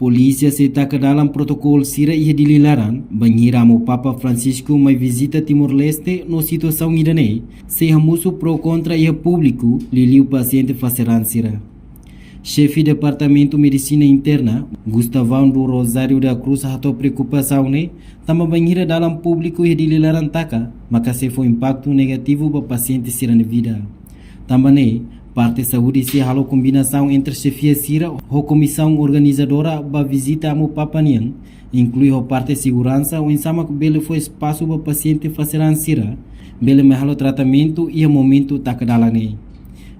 Polícia se taca dalam protocolo sira ia dililaran, banhiramo Papa Francisco mai visita Timor-Leste no situação iranê, se hamuso pro contra ia público, liliu paciente faceran sira. Chefe Departamento Medicina Interna, Gustavão do Rosário da Cruz, ratou preocupação né, tama banhira dalam público ia dililaran taka, maka se foi impacto negativo para paciente sira na vida. Também, parte saúde se halo combinação entre chefia Sira ou comissão organizadora para visita a Papa Niang, inclui a parte segurança ou ensama que bele foi espaço para paciente fazer Sira, bele mahalo tratamento e a momento takadalane.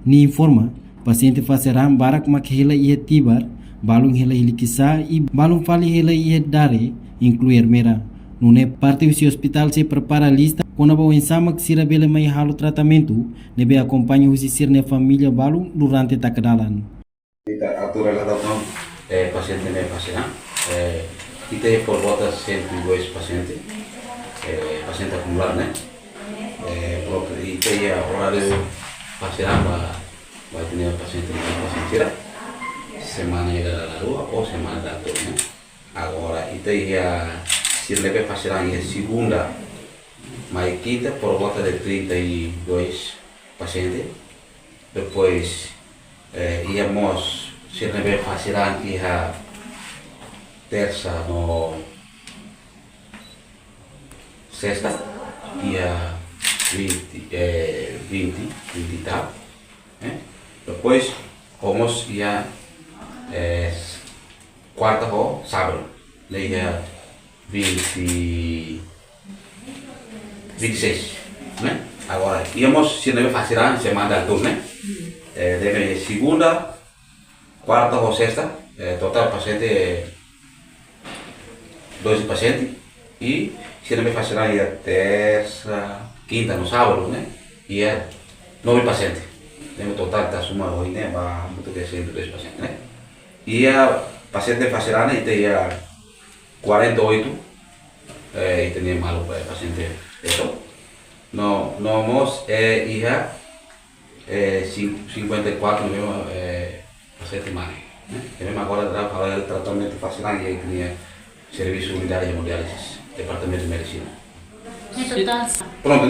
Ni informa, paciente fazer barak mak hela ia tibar, balung hela hilikisa e balung fali hela ia dare, incluir mera. Nune parte do hospital se prepara a lista quando o ensama que sira bele mai halo tratamento, nebe acompanha o sir na família balu durante takadalan. Atura la adaptação paciente ne paciente, kita por volta 102 paciente, paciente acumular né, próprio e tem horário paciente vai ter paciente ne paciente semana da rua ou semana da turma, né? Agora e tem se leve paciente segunda mas quinta por volta de 32 pacientes. Depois íamos se fazer aqui a terça no sexta dia 20 e tal. Depois vamos ia quarta ou sábado, dia 26, né? Agora, íamos se não fazer a semana da turma, deve segunda, quarta ou sexta, total paciente 12 pacientes e se não fazer a terça, quinta no sábado, né? E 9 pacientes. Deve total da suma hoje, né? Vai muito que 102 pacientes, né? E a paciente fazer a tem 48 e tem malo paciente. Eso. No vamos hija 54 mesmo paciente mais. Mesmo agora para o tratamento facial e tinha serviço unidade de hemodiálise, departamento de medicina. Pronto,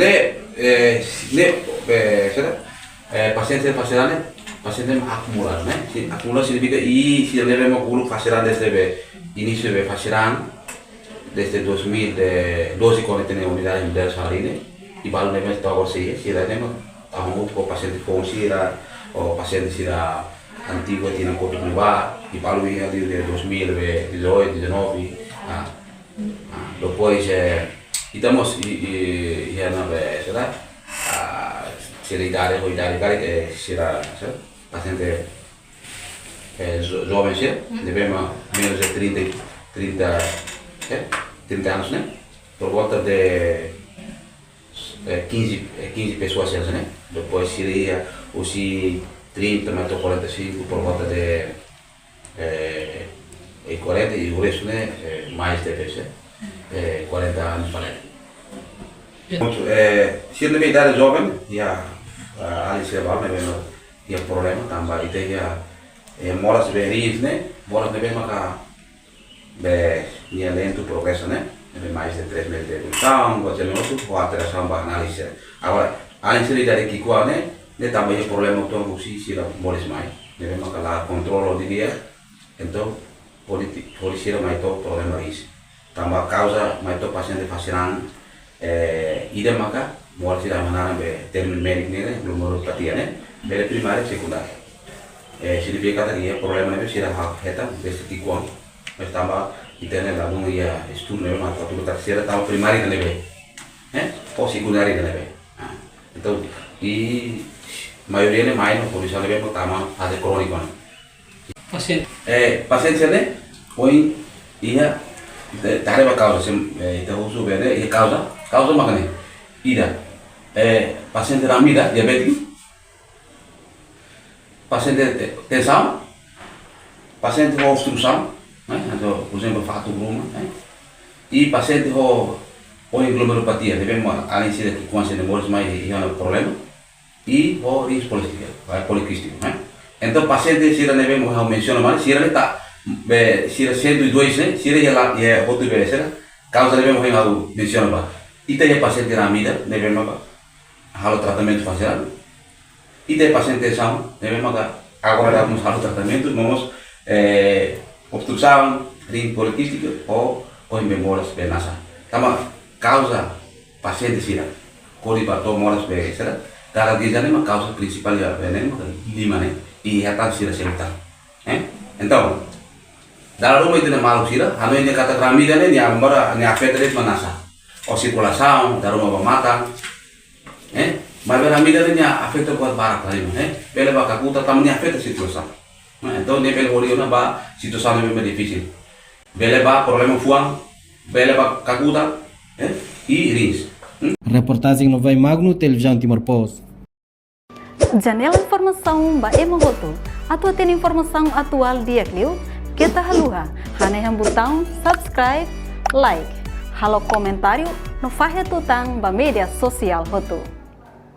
paciente facial paciente acumular, né? Acumular significa e se levamos o grupo facial desde início de facial desde 2012 quando tem unidade de saúde e balu nem está agora se era nem a muito com paciente com sira ou paciente sira antigo tinha um corpo privado e balu ia de 2018, 19 depois estamos e na será seriedade ou idade que será paciente jovem devemos menos de 30 anos, né? Por volta de 15 pessoas, né? Depois seria os 30, mais 45, por volta de 40 e o resto, né? Mais de pessoas, 40 anos para se na idade jovem, já ali se vai, mas tem problema também, tem moras veris, né? Moras também mas minha lento progresso, né? Mais de 3 meses de evolução, você não ou alteração para análise. Agora, a inseridade aqui qual, né? Também é problema que eu se não moles mais, devemos calar controle de dia, então pode ser mais todo problema isso. Também a causa mais todo paciente fazendo ida maka moles da maneira de termo médico, né? Glomerulopatia, né? Bele primária e secundária. Significa que é problema né? Se a reta desse que qual mas também internet lá não ia estudo mesmo mas tudo terceira estava primária também, né? Ou secundária também. Então e maioria né mais não por isso também estava fase crônica. Paciente né? Hoje ia tarefa causa então uso bem né? E causa makanya ida paciente ramida diabetes, paciente tensão, paciente com obstrução então, por exemplo, fato bruma, e paciente com glomerulopatia, devemos analisar que quando se demora mais é problema, e o risco poliquístico, então paciente se devemos mencionar mais, se ele está be sira 102 né sira ia outro be será causa leve morrer algo menciona ba ita é paciente ramida deve maga halo tratamento fazer ita é paciente são deve maga agora damos halo tratamento vamos obstrução rim poliquística ou em memórias benasa tama causa paciente sira colipato moras be será cara dizane ma causa principal ya veneno lima né e hatan sira sentar então dalam rumah itu malu sira, hanu ini kata keramida ini yang bara ni afet itu manasa, o sirkulasaun dalam rumah mata, mas keramida ini afet itu buat barak lagi, bela baka kuta tamu ni afet sirkulasaun, então ni bela horiona ba situação é bem difícil, bela ba problema fuang, bela ba kakuta, e rins. Reportagem no Vai Magno, televisão Timor-Post. Janela informação ba emogoto, atua tem informação atual dia Clio. Kita haluha, hane yang botão subscribe, like, halo comentário no fahe tutang ba media sosial hotu.